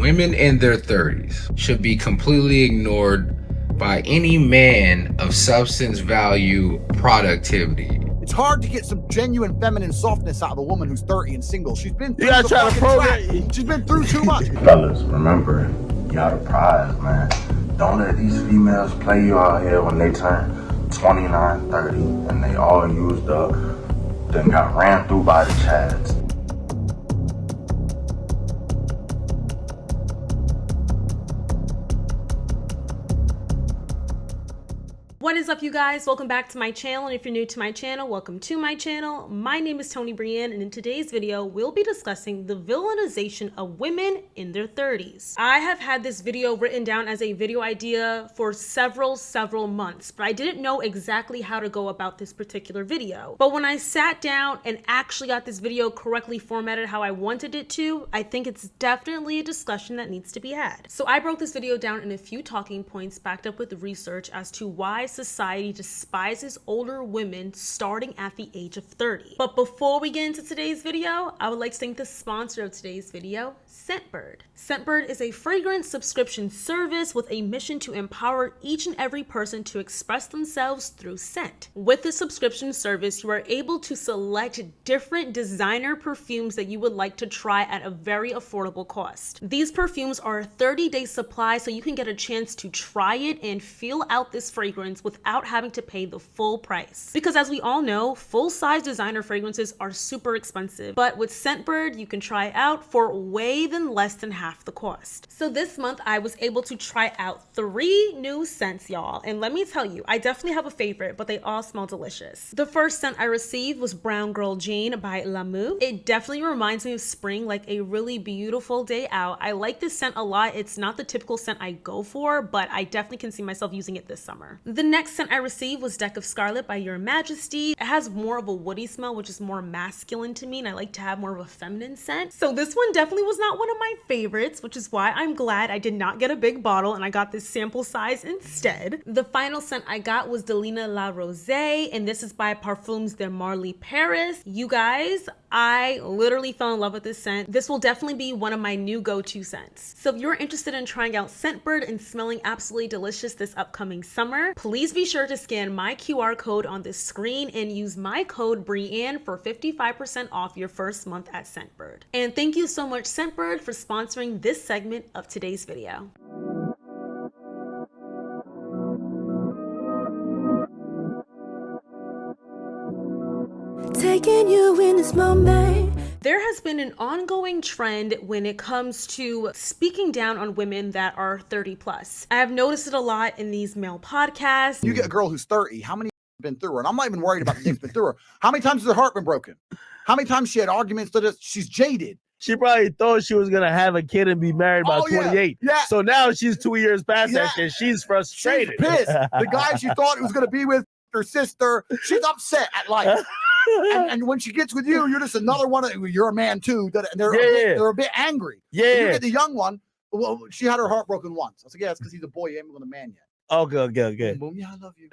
Women in their 30s should be completely ignored by any man of substance, value, productivity. It's hard to get some genuine feminine softness out of a woman who's 30 and single. She's been through You gotta the try to fucking program. track. She's been through too much. Fellas, remember, y'all the prize, man. Don't let these females play you out here when they turn 29, 30, and they all used up, then got ran through by the chads. What is up, you guys? Welcome back to my channel, and if you're new to my channel, welcome to my channel. My name is Tony Brienne, and in today's video, we'll be discussing the villainization of women in their 30s. I have had this video written down as a video idea for several months, but I didn't know exactly how to go about this particular video. But when I sat down and actually got this video correctly formatted how I wanted it to, I think it's definitely a discussion that needs to be had. So I broke this video down in a few talking points backed up with research as to why society despises older women starting at the age of 30. But before we get into today's video, I would like to thank the sponsor of today's video, Scentbird. Scentbird is a fragrance subscription service with a mission to empower each and every person to express themselves through scent. With the subscription service, you are able to select different designer perfumes that you would like to try at a very affordable cost. These perfumes are a 30-day supply, so you can get a chance to try it and feel out this fragrance without having to pay the full price. Because as we all know, full-size designer fragrances are super expensive, but with Scentbird, you can try out for way less than half the cost. So this month I was able to try out 3 new scents, y'all, and let me tell you, I definitely have a favorite, but they all smell delicious. The first scent I received was Brown Girl Jane by Lamu. It definitely reminds me of spring, like a really beautiful day out. I like this scent a lot. It's not the typical scent I go for, but I definitely can see myself using it this summer. The next scent I received was Deck of Scarlet by Your Majesty. It has more of a woody smell, which is more masculine to me, and I like to have more of a feminine scent. So this one definitely was not one of my favorites, which is why I'm glad I did not get a big bottle and I got this sample size instead. The final scent I got was Delina La Rosée, and this is by Parfums de Marly Paris. You guys, I literally fell in love with this scent. This will definitely be one of my new go-to scents. So if you're interested in trying out Scentbird and smelling absolutely delicious this upcoming summer, please be sure to scan my QR code on this screen and use my code Brienne for 55% off your first month at Scentbird. And thank you so much, Scentbird, for sponsoring this segment of today's video. Taking you in this moment. There has been an ongoing trend when it comes to speaking down on women that are 30 plus. I have noticed it a lot in these male podcasts. You get a girl who's 30, how many have been through her? And I'm not even worried about the dick's been through her. How many times has her heart been broken? How many times she had arguments that she's jaded? She probably thought she was gonna have a kid and be married by 28. Yeah. So now she's 2 years past that shit. She's frustrated. She's pissed. The guy she thought was going to be with, her sister, she's upset at life. And when she gets with you, you're just another one. You're a man too. They're a bit angry. Yeah. You get the young one. Well, she had her heart broken once. I was like, yeah, it's because he's a boy. You ain't with a man yet. Okay. Boom, boom. Yeah, I love you.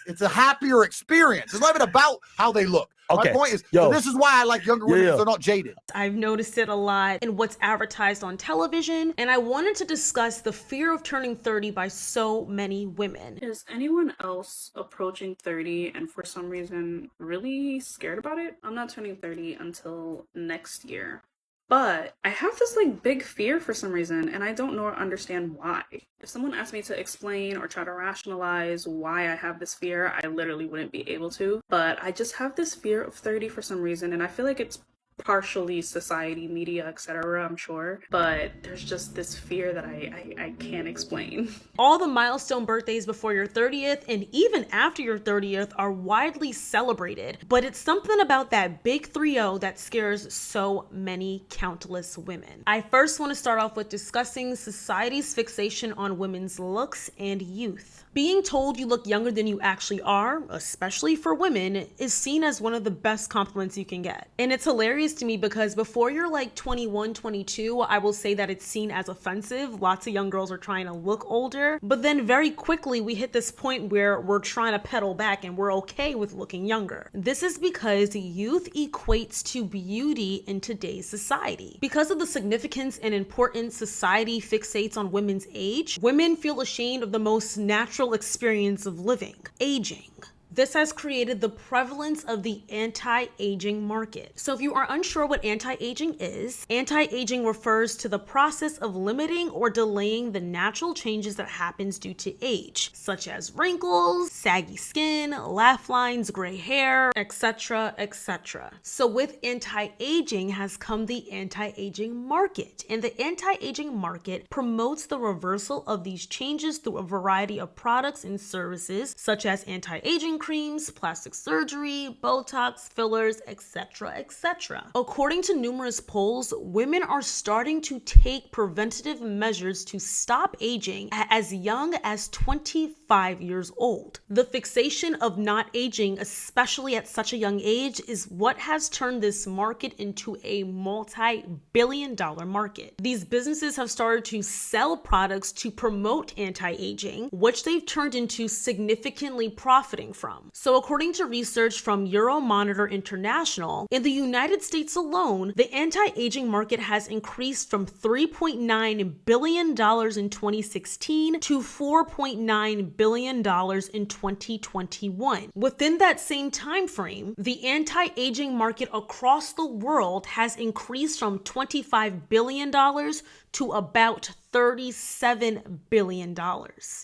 It's a happier experience. It's not even about how they look. Okay. My point is, Yo. so this is why I like younger women because they're not jaded. I've noticed it a lot in what's advertised on television, and I wanted to discuss the fear of turning 30 by so many women. Is anyone else approaching 30 and for some reason really scared about it? I'm not turning 30 until next year. But I have this big fear for some reason, and I don't know or understand why. If someone asked me to explain or try to rationalize why I have this fear, I literally wouldn't be able to. But I just have this fear of 30 for some reason, and I feel like it's partially society, media, etc., I'm sure, but there's just this fear that I can't explain. All the milestone birthdays before your 30th and even after your 30th are widely celebrated, but it's something about that big 3-0 that scares so many countless women. I first want to start off with discussing society's fixation on women's looks and youth. Being told you look younger than you actually are, especially for women, is seen as one of the best compliments you can get. And it's hilarious hilarious to me because before you're like 21, 22, I will say that it's seen as offensive. Lots of young girls are trying to look older, but then very quickly we hit this point where we're trying to pedal back and we're okay with looking younger. This is because youth equates to beauty in today's society. Because of the significance and importance society fixates on women's age, women feel ashamed of the most natural experience of living, aging. This has created the prevalence of the anti-aging market. So if you are unsure what anti-aging is, anti-aging refers to the process of limiting or delaying the natural changes that happens due to age, such as wrinkles, saggy skin, laugh lines, gray hair, etc., etc. So with anti-aging has come the anti-aging market, and the anti-aging market promotes the reversal of these changes through a variety of products and services, such as anti-aging creams, plastic surgery, Botox, fillers, etc., etc. According to numerous polls, women are starting to take preventative measures to stop aging as young as 25 years old. The fixation of not aging, especially at such a young age, is what has turned this market into a multi-billion-dollar market. These businesses have started to sell products to promote anti-aging, which they've turned into significantly profiting from. So according to research from Euromonitor International, in the United States alone, the anti-aging market has increased from $3.9 billion in 2016 to $4.9 billion in 2021. Within that same time frame, the anti-aging market across the world has increased from $25 billion to about $37 billion.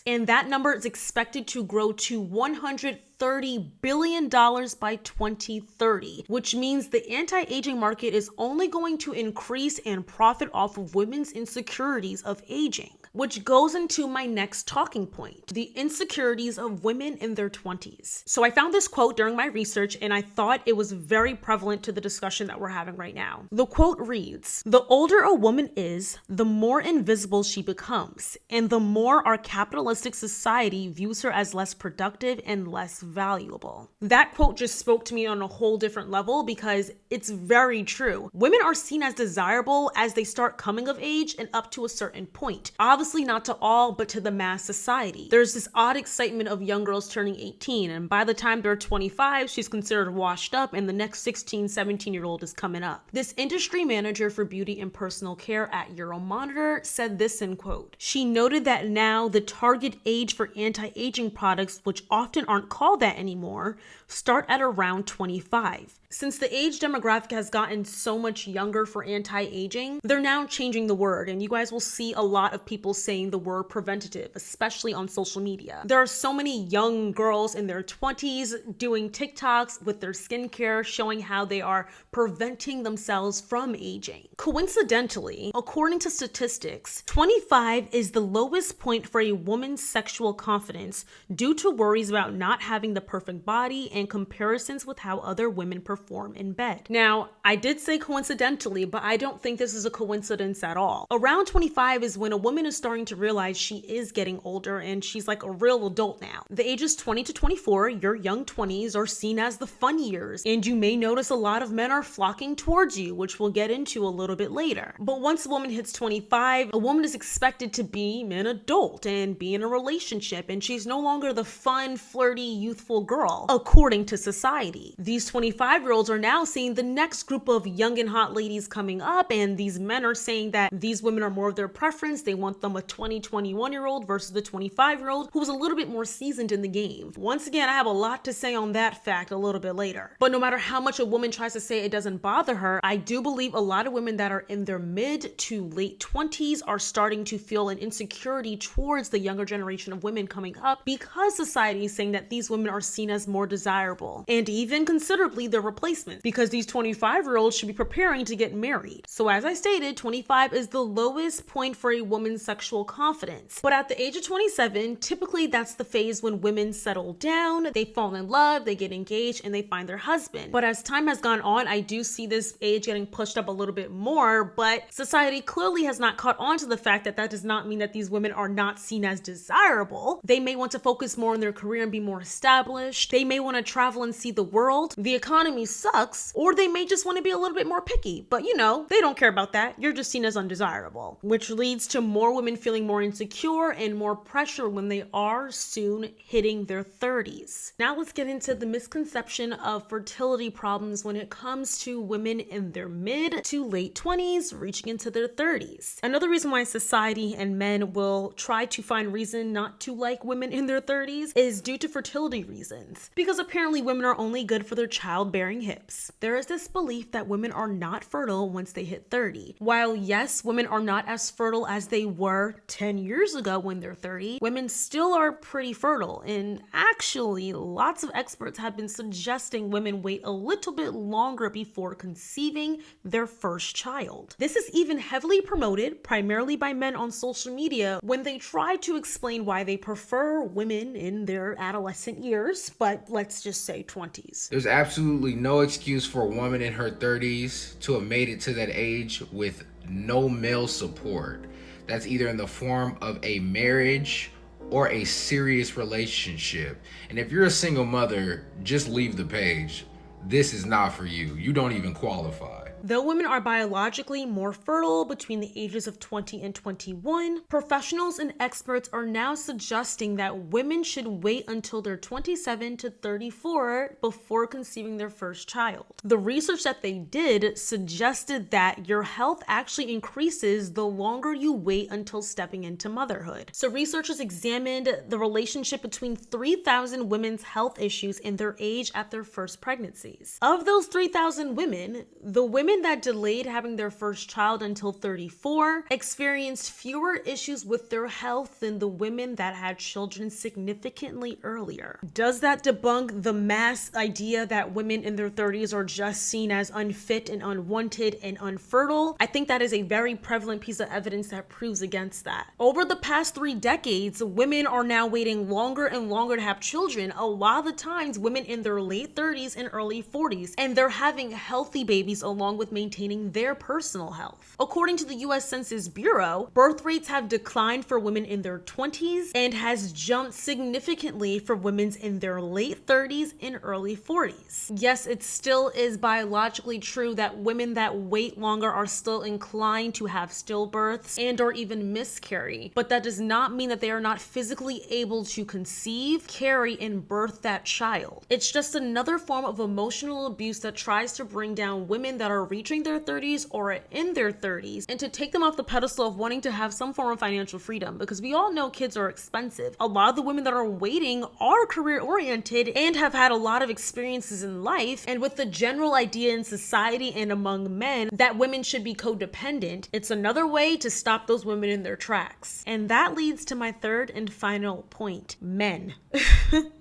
And that number is expected to grow to $130 billion by 2030, which means the anti-aging market is only going to increase and profit off of women's insecurities of aging. Which goes into my next talking point, the insecurities of women in their 20s. So I found this quote during my research and I thought it was very prevalent to the discussion that we're having right now. The quote reads, "The older a woman is, the more invisible she becomes, and the more our capitalistic society views her as less productive and less valuable." That quote just spoke to me on a whole different level because it's very true. Women are seen as desirable as they start coming of age and up to a certain point. Obviously not to all, but to the mass society. There's this odd excitement of young girls turning 18, and by the time they're 25, she's considered washed up and the next 16, 17-year-old is coming up. This industry manager for beauty and personal care at Euromonitor said this in quote, "She noted that now the target age for anti-aging products, which often aren't called that anymore, start at around 25. Since the age demographic has gotten so much younger for anti-aging, they're now changing the word, and you guys will see a lot of people saying the word preventative, especially on social media. There are so many young girls in their 20s doing TikToks with their skincare, showing how they are preventing themselves from aging. Coincidentally, according to statistics, 25 is the lowest point for a woman's sexual confidence due to worries about not having the perfect body and comparisons with how other women perform in bed. Now, I did say coincidentally, but I don't think this is a coincidence at all. Around 25 is when a woman is starting to realize she is getting older and she's like a real adult now. The ages 20 to 24, your young 20s, are seen as the fun years, and you may notice a lot of men are flocking towards you, which we'll get into a little bit later. But once a woman hits 25, a woman is expected to be an adult and be in a relationship, and she's no longer the fun, flirty, youthful girl, according to society. These 25-year-olds are now seeing the next group of young and hot ladies coming up, and these men are saying that these women are more of their preference. They want them a 20, 21-year-old versus the 25-year-old who's a little bit more seasoned in the game. Once again, I have a lot to say on that fact a little bit later. But no matter how much a woman tries to say it doesn't bother her, I do believe a lot of women that are in their mid to late 20s are starting to feel an insecurity towards the younger generation of women coming up because society is saying that these women are seen as more desirable and even considerably their replacement, because these 25-year-olds should be preparing to get married. So as I stated, 25 is the lowest point for a woman's sexual confidence. But at the age of 27, typically that's the phase when women settle down, they fall in love, they get engaged, and they find their husband. But as time has gone on, I do see this age getting pushed up a little bit more, but society clearly clearly has not caught on to the fact that that does not mean that these women are not seen as desirable. They may want to focus more on their career and be more established. They may want to travel and see the world. The economy sucks, or they may just want to be a little bit more picky. But you know, they don't care about that. You're just seen as undesirable, which leads to more women feeling more insecure and more pressure when they are soon hitting their 30s. Now let's get into the misconception of fertility problems when it comes to women in their mid to late 20s reaching into their 30s. Another reason why society and men will try to find reason not to like women in their 30s is due to fertility reasons, because apparently women are only good for their childbearing hips. There is this belief that women are not fertile once they hit 30. While yes, women are not as fertile as they were 10 years ago when they're 30, women still are pretty fertile. And actually, lots of experts have been suggesting women wait a little bit longer before conceiving their first child. This is even heavily promoted, primarily by men on social media, when they try to explain why they prefer women in their adolescent years, but let's just say 20s. There's absolutely no excuse for a woman in her 30s to have made it to that age with no male support. That's either in the form of a marriage or a serious relationship. And if you're a single mother, just leave the page. This is not for you. You don't even qualify. Though women are biologically more fertile between the ages of 20 and 21, professionals and experts are now suggesting that women should wait until they're 27 to 34 before conceiving their first child. The research that they did suggested that your health actually increases the longer you wait until stepping into motherhood. So researchers examined the relationship between 3,000 women's health issues and their age at their first pregnancies. Of those 3,000 women, the women that delayed having their first child until 34 experienced fewer issues with their health than the women that had children significantly earlier. Does that debunk the mass idea that women in their 30s are just seen as unfit and unwanted and unfertile? I think that is a very prevalent piece of evidence that proves against that. Over the past 3 decades, women are now waiting longer and longer to have children. A lot of the times, women in their late 30s and early 40s, and they're having healthy babies along with maintaining their personal health. According to the US Census Bureau, birth rates have declined for women in their 20s and has jumped significantly for women in their late 30s and early 40s. Yes, it still is biologically true that women that wait longer are still inclined to have stillbirths and or even miscarry, but that does not mean that they are not physically able to conceive, carry, and birth that child. It's just another form of emotional abuse that tries to bring down women that are reaching their 30s or in their 30s and to take them off the pedestal of wanting to have some form of financial freedom, because we all know kids are expensive. A lot of the women that are waiting are career oriented and have had a lot of experiences in life, and with the general idea in society and among men that women should be codependent, it's another way to stop those women in their tracks. And that leads to my third and final point: men.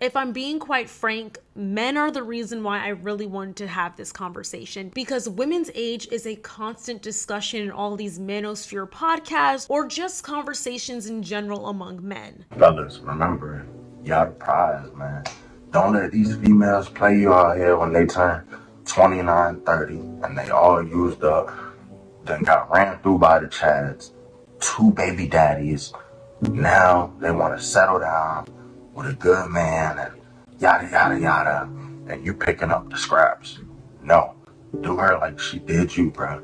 If I'm being quite frank, men are the reason why I really wanted to have this conversation, because women's age is a constant discussion in all these manosphere podcasts or just conversations in general among men. Fellas, remember, y'all the prize, man. Don't let these females play you out here when they turn 29, 30, and they all used up, then got ran through by the Chads, 2 baby daddies. Now they want to settle down with a good man and yada, yada, yada, and you picking up the scraps. No, do her like she did you, bro.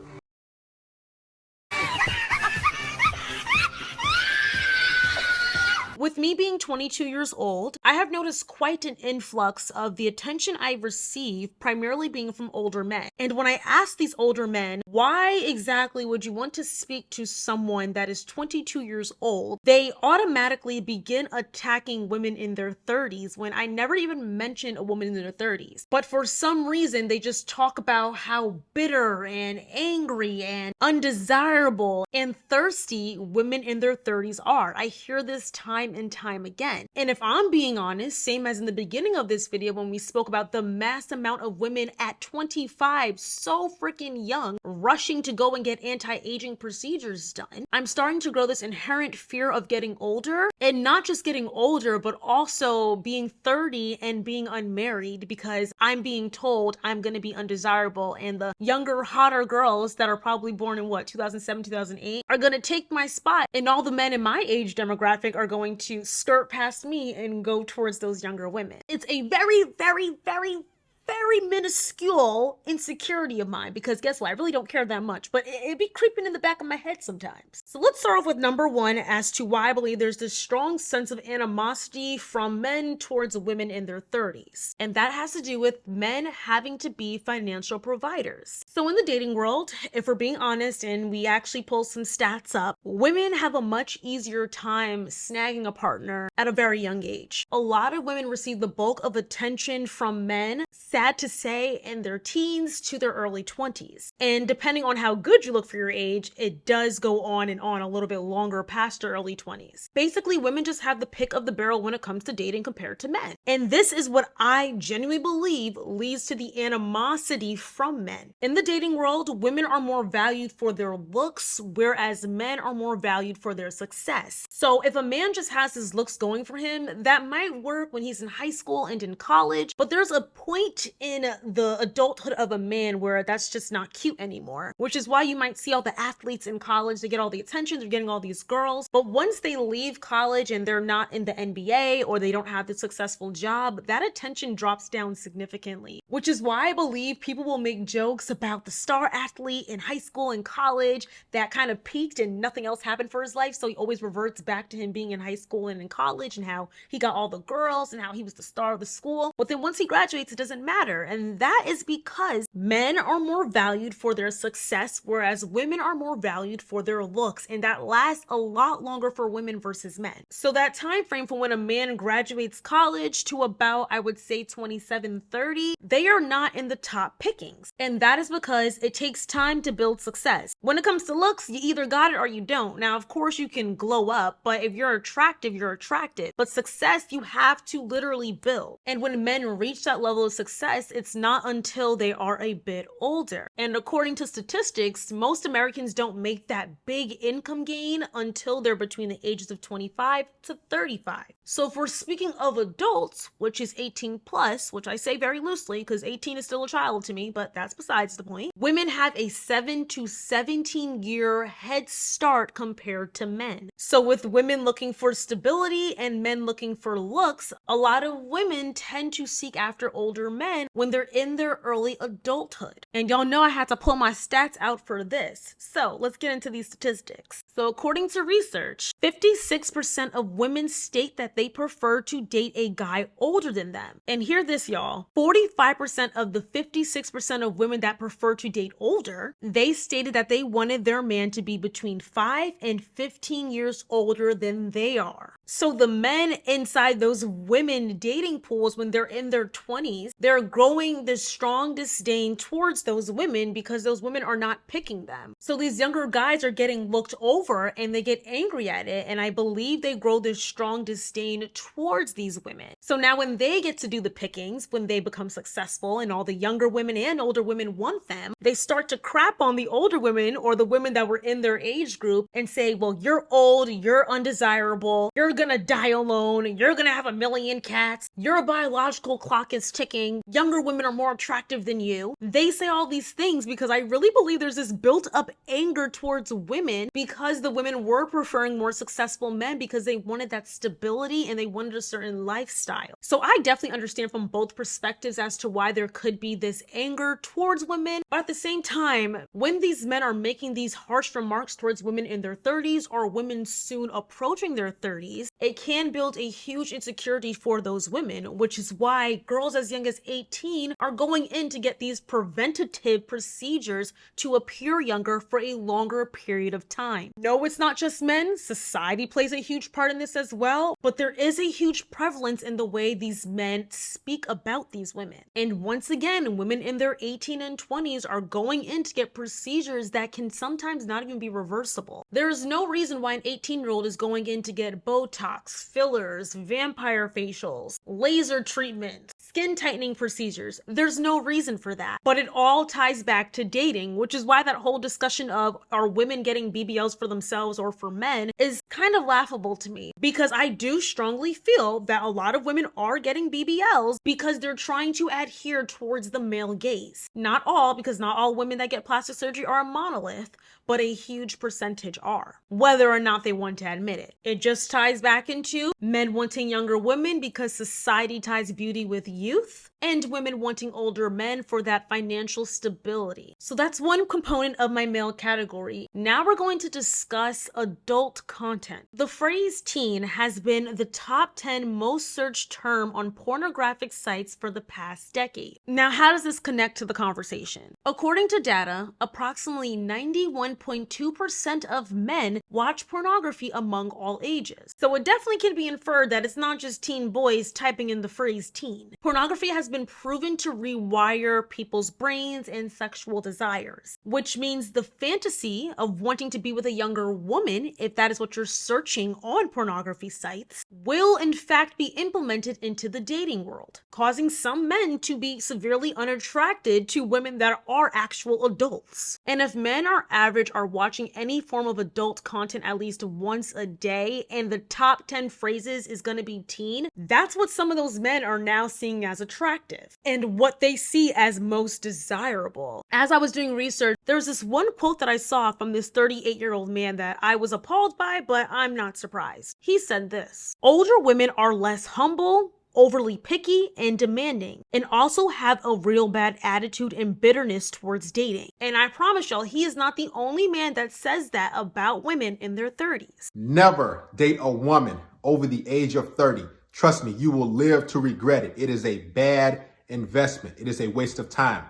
With me being 22 years old, I have noticed quite an influx of the attention I receive, primarily being from older men. And when I ask these older men, why exactly would you want to speak to someone that is 22 years old, they automatically begin attacking women in their 30s when I never even mention a woman in their 30s. But for some reason, they just talk about how bitter and angry and undesirable and thirsty women in their 30s are. I hear this time and and time again. And if I'm being honest, same as in the beginning of this video when we spoke about the mass amount of women at 25, so freaking young, rushing to go and get anti-aging procedures done, I'm starting to grow this inherent fear of getting older, and not just getting older, but also being 30 and being unmarried, because I'm being told I'm going to be undesirable, and the younger, hotter girls that are probably born in 2007, 2008 are going to take my spot, and all the men in my age demographic are going to skirt past me and go towards those younger women. It's a very, very, very, very minuscule insecurity of mine, because guess what? I really don't care that much, but it be creeping in the back of my head sometimes. So let's start off with number one as to why I believe there's this strong sense of animosity from men towards women in their 30s. And that has to do with men having to be financial providers. So in the dating world, if we're being honest and we actually pull some stats up, women have a much easier time snagging a partner at a very young age. A lot of women receive the bulk of attention from men, sad to say, in their teens to their early 20s. And depending on how good you look for your age, it does go on and on a little bit longer past your early 20s. Basically, women just have the pick of the barrel when it comes to dating compared to men. And this is what I genuinely believe leads to the animosity from men. In the dating world, women are more valued for their looks, whereas men are more valued for their success. So if a man just has his looks going for him, that might work when he's in high school and in college, but there's a point in the adulthood of a man where that's just not cute anymore, which is why you might see all the athletes in college, they get all the attention, they're getting all these girls, but once they leave college and they're not in the NBA or they don't have the successful job, that attention drops down significantly, which is why I believe people will make jokes about the star athlete in high school and college that kind of peaked and nothing else happened for his life, so he always reverts back to him being in high school and in college and how he got all the girls and how he was the star of the school. But then once he graduates, it doesn't matter. And that is because men are more valued for their success, whereas women are more valued for their looks. And that lasts a lot longer for women versus men. So that time frame from when a man graduates college to about, I would say, 27, 30, they are not in the top pickings. And that is because it takes time to build success. When it comes to looks, you either got it or you don't. Now, of course, you can glow up, but if you're attractive, you're attractive. But success, you have to literally build. And when men reach that level of success, it's not until they are a bit older. And according to statistics, most Americans don't make that big income gain until they're between the ages of 25 to 35. So if we're speaking of adults, which is 18 plus, which I say very loosely because 18 is still a child to me, but that's besides the point, women have a 7 to 17 year head start compared to men. So with women looking for stability and men looking for looks, a lot of women tend to seek after older men when they're in their early adulthood. And y'all know I had to pull my stats out for this. So let's get into these statistics. So according to research, 56% of women state that they prefer to date a guy older than them. And hear this, y'all. 45% of the 56% of women that prefer to date older, they stated that they wanted their man to be between 5 and 15 years older than they are. So the men inside those women dating pools when they're in their 20s, they're growing this strong disdain towards those women because those women are not picking them. So these younger guys are getting looked over and they get angry at it. And I believe they grow this strong disdain towards these women. So now when they get to do the pickings, when they become successful and all the younger women and older women want them, they start to crap on the older women or the women that were in their age group and say, well, you're old, you're undesirable, you're gonna die alone, you're gonna have a million cats, your biological clock is ticking, younger women are more attractive than you. They say all these things because I really believe there's this built up anger towards women because the women were preferring more successful men because they wanted that stability and they wanted a certain lifestyle. So I definitely understand from both perspectives as to why there could be this anger towards women, but at the same time, when these men are making these harsh remarks towards women in their 30s or women soon approaching their 30s, it can build a huge insecurity for those women, which is why girls as young as 18 are going in to get these preventative procedures to appear younger for a longer period of time. No, it's not just men. Society plays a huge part in this as well, but there is a huge prevalence in the way these men speak about these women. And once again, women in their 18 and 20s are going in to get procedures that can sometimes not even be reversible. There is no reason why an 18-year-old is going in to get Botox, fillers, vampire facials, laser treatments, skin tightening procedures. There's no reason for that. But it all ties back to dating, which is why that whole discussion of are women getting BBLs for themselves or for men is kind of laughable to me, because I do strongly feel that a lot of women are getting BBLs because they're trying to adhere towards the male gaze. Not all, because not all women that get plastic surgery are a monolith, but a huge percentage are, whether or not they want to admit it. It just ties back into men wanting younger women because society ties beauty with youth, and women wanting older men for that financial stability. So that's one component of my male category. Now we're going to discuss adult content. The phrase teen has been the top 10 most searched term on pornographic sites for the past decade. Now, how does this connect to the conversation? According to data, approximately 91.2% of men watch pornography among all ages. So it definitely can be inferred that it's not just teen boys typing in the phrase teen. Pornography has been proven to rewire people's brains and sexual desires, which means the fantasy of wanting to be with a younger woman, if that is what you're searching on pornography sites, will in fact be implemented into the dating world, causing some men to be severely unattracted to women that are actual adults. And if men on average are watching any form of adult content at least once a day, and the top 10 phrases is going to be teen, that's what some of those men are now seeing as attractive and what they see as most desirable. As I was doing research, there was this one quote that I saw from this 38-year-old man that I was appalled by, but I'm not surprised. He said this: older women are less humble, overly picky, and demanding, and also have a real bad attitude and bitterness towards dating. And I promise y'all, he is not the only man that says that about women in their 30s. Never date a woman over the age of 30. Trust me, you will live to regret it. It is a bad investment. It is a waste of time.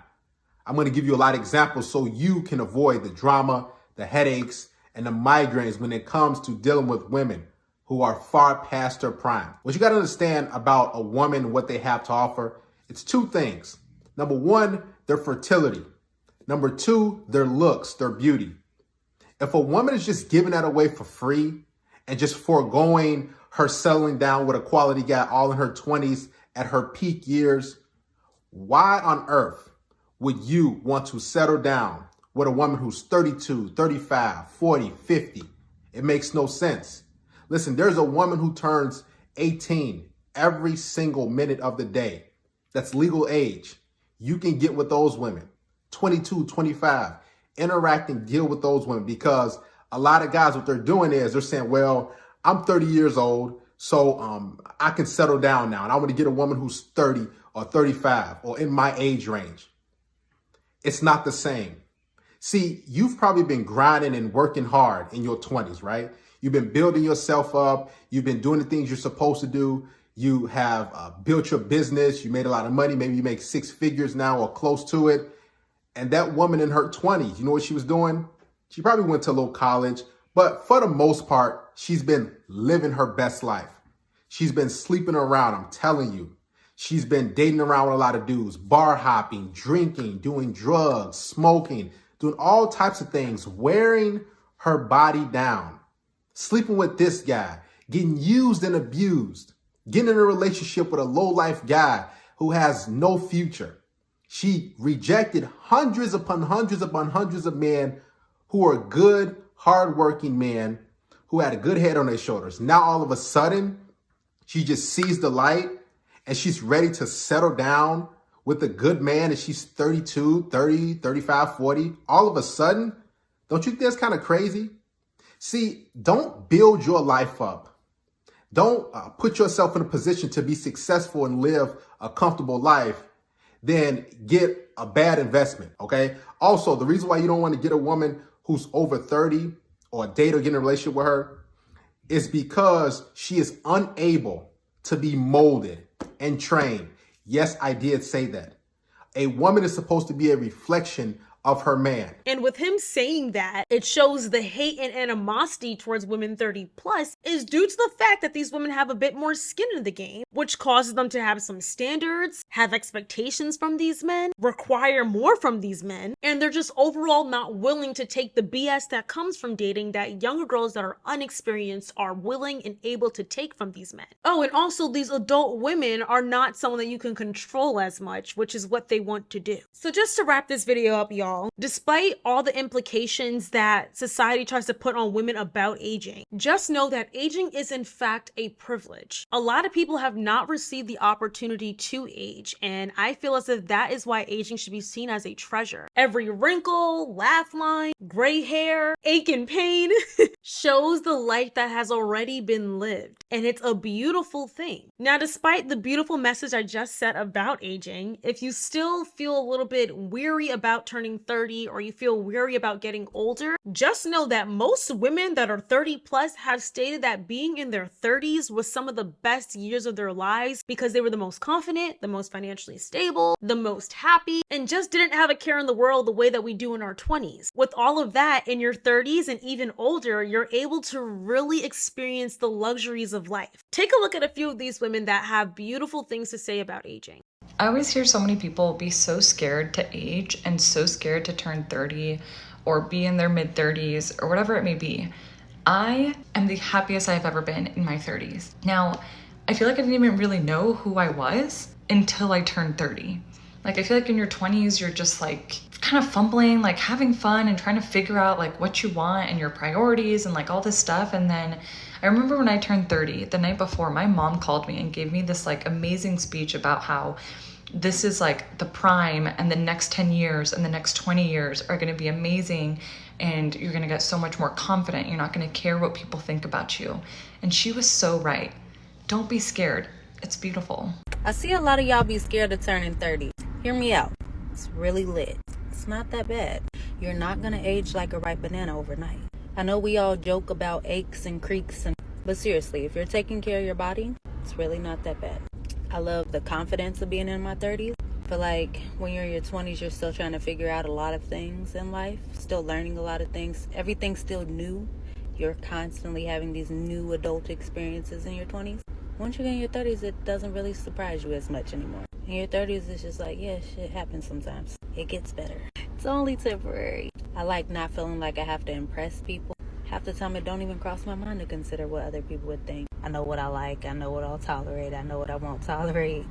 I'm going to give you a lot of examples so you can avoid the drama, the headaches, and the migraines when it comes to dealing with women who are far past their prime. What you got to understand about a woman, what they have to offer, it's two things. Number one, their fertility. Number two, their looks, their beauty. If a woman is just giving that away for free and just foregoing her settling down with a quality guy all in her 20s at her peak years, why on earth would you want to settle down with a woman who's 32, 35, 40, 50? It makes no sense. Listen, there's a woman who turns 18 every single minute of the day. That's legal age. You can get with those women, 22, 25, interact and deal with those women, because a lot of guys, what they're doing is they're saying, well, I'm 30 years old, so I can settle down now, and I want to get a woman who's 30 or 35 or in my age range. It's not the same. See, you've probably been grinding and working hard in your 20s, right? You've been building yourself up. You've been doing the things you're supposed to do. You have built your business. You made a lot of money. Maybe you make six figures now or close to it. And that woman in her 20s, you know what she was doing? She probably went to a little college, but for the most part, she's been living her best life. She's been sleeping around, I'm telling you. She's been dating around with a lot of dudes, bar hopping, drinking, doing drugs, smoking, doing all types of things, wearing her body down, sleeping with this guy, getting used and abused, getting in a relationship with a low-life guy who has no future. She rejected hundreds upon hundreds upon hundreds of men who are good, hardworking men who had a good head on their shoulders. Now, all of a sudden, she just sees the light and she's ready to settle down with a good man, and she's 32, 30, 35, 40. All of a sudden, don't you think that's kind of crazy? See, don't build your life up. Don't put yourself in a position to be successful and live a comfortable life, then get a bad investment, okay? Also, the reason why you don't want to get a woman who's over 30 or date or get in a relationship with her is because she is unable to be molded and trained. Yes, I did say that. A woman is supposed to be a reflection of her man. And with him saying that, it shows the hate and animosity towards women 30 plus is due to the fact that these women have a bit more skin in the game, which causes them to have some standards, have expectations from these men, require more from these men, and they're just overall not willing to take the BS that comes from dating that younger girls that are unexperienced are willing and able to take from these men. Oh, and also these adult women are not someone that you can control as much, which is what they want to do. So just to wrap this video up, y'all, despite all the implications that society tries to put on women about aging, just know that aging is in fact a privilege. A lot of people have not received the opportunity to age, and I feel as if that is why aging should be seen as a treasure. Every wrinkle, laugh line, gray hair, ache and pain shows the life that has already been lived, and it's a beautiful thing. Now, despite the beautiful message I just said about aging, if you still feel a little bit weary about turning 30 or you feel weary about getting older, just know that most women that are 30 plus have stated that being in their 30s was some of the best years of their lives because they were the most confident, the most financially stable, the most happy, and just didn't have a care in the world the way that we do in our 20s. With all of that in your 30s and even older, you're able to really experience the luxuries of life. Take a look at a few of these women that have beautiful things to say about aging. I always hear so many people be so scared to age and so scared to turn 30 or be in their mid 30s or whatever it may be. I am the happiest I've ever been in my 30s. Now, I feel like I didn't even really know who I was until I turned 30. Like, I feel like in your 20s, you're just like kind of fumbling, like having fun and trying to figure out like what you want and your priorities and like all this stuff. And then I remember when I turned 30, the night before, my mom called me and gave me this like amazing speech about how this is like the prime and the next 10 years and the next 20 years are going to be amazing and you're going to get so much more confident. You're not going to care what people think about you. And she was so right. Don't be scared. It's beautiful. I see a lot of y'all be scared of turning 30. Hear me out. It's really lit. It's not that bad. You're not going to age like a ripe banana overnight. I know we all joke about aches and creaks, but seriously, if you're taking care of your body, it's really not that bad. I love the confidence of being in my 30s. I feel like when you're in your 20s, you're still trying to figure out a lot of things in life, still learning a lot of things. Everything's still new. You're constantly having these new adult experiences in your 20s. Once you get in your 30s, it doesn't really surprise you as much anymore. In your 30s, it's just like, yeah, shit happens sometimes. It gets better. It's only temporary. I like not feeling like I have to impress people. Half the time, it don't even cross my mind to consider what other people would think. I know what I like. I know what I'll tolerate. I know what I won't tolerate.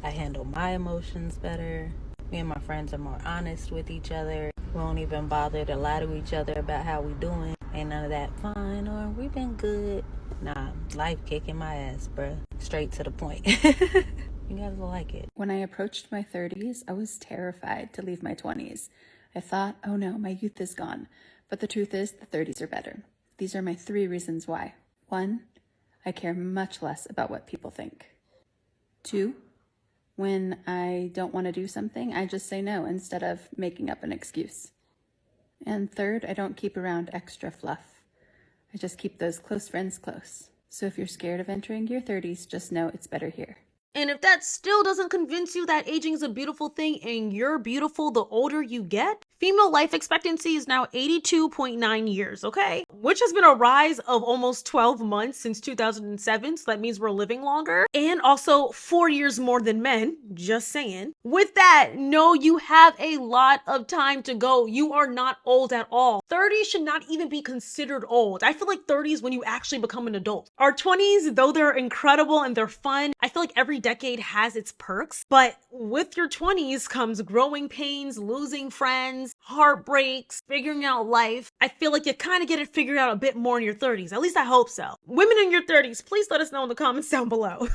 I handle my emotions better. Me and my friends are more honest with each other. We won't even bother to lie to each other about how we doing. Ain't none of that fine or we been good. Nah, life kicking my ass, bruh. Straight to the point. You guys will like it. When I approached my 30s, I was terrified to leave my 20s. I thought, oh no, my youth is gone. But the truth is, the 30s are better. These are my 3 reasons why. 1, I care much less about what people think. 2, when I don't want to do something, I just say no instead of making up an excuse. And 3rd, I don't keep around extra fluff. I just keep those close friends close. So if you're scared of entering your 30s, just know it's better here. And if that still doesn't convince you that aging is a beautiful thing and you're beautiful the older you get, female life expectancy is now 82.9 years, okay? Which has been a rise of almost 12 months since 2007, so that means we're living longer. And also 4 years more than men, just saying. With that, no, you have a lot of time to go. You are not old at all. 30 should not even be considered old. I feel like 30 is when you actually become an adult. Our 20s, though they're incredible and they're fun, I feel like every decade has its perks, but with your 20s comes growing pains, losing friends, heartbreaks, figuring out life. I feel like you kind of get it figured out a bit more in your 30s. At least I hope so. Women in your 30s, please let us know in the comments down below.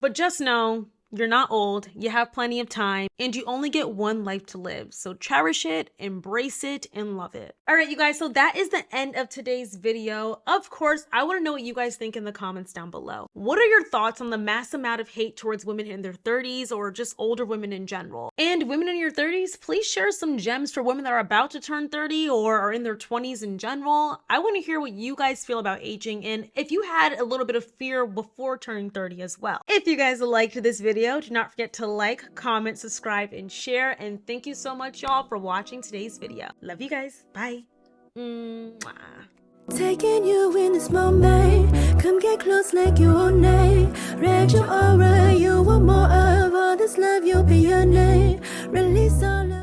But just know, you're not old, you have plenty of time, and you only get one life to live. So cherish it, embrace it, and love it. All right, you guys, so that is the end of today's video. Of course, I want to know what you guys think in the comments down below. What are your thoughts on the mass amount of hate towards women in their 30s or just older women in general? And women in your 30s, please share some gems for women that are about to turn 30 or are in their 20s in general. I want to hear what you guys feel about aging and if you had a little bit of fear before turning 30 as well. If you guys liked this video, video. Do not forget to like, comment, subscribe, and share. And thank you so much, y'all, for watching today's video. Love you guys. Bye. Mwah. Taking you in this moment, come get close like you own name. Read your aura, you want more of all this love, you'll be your name. Release all of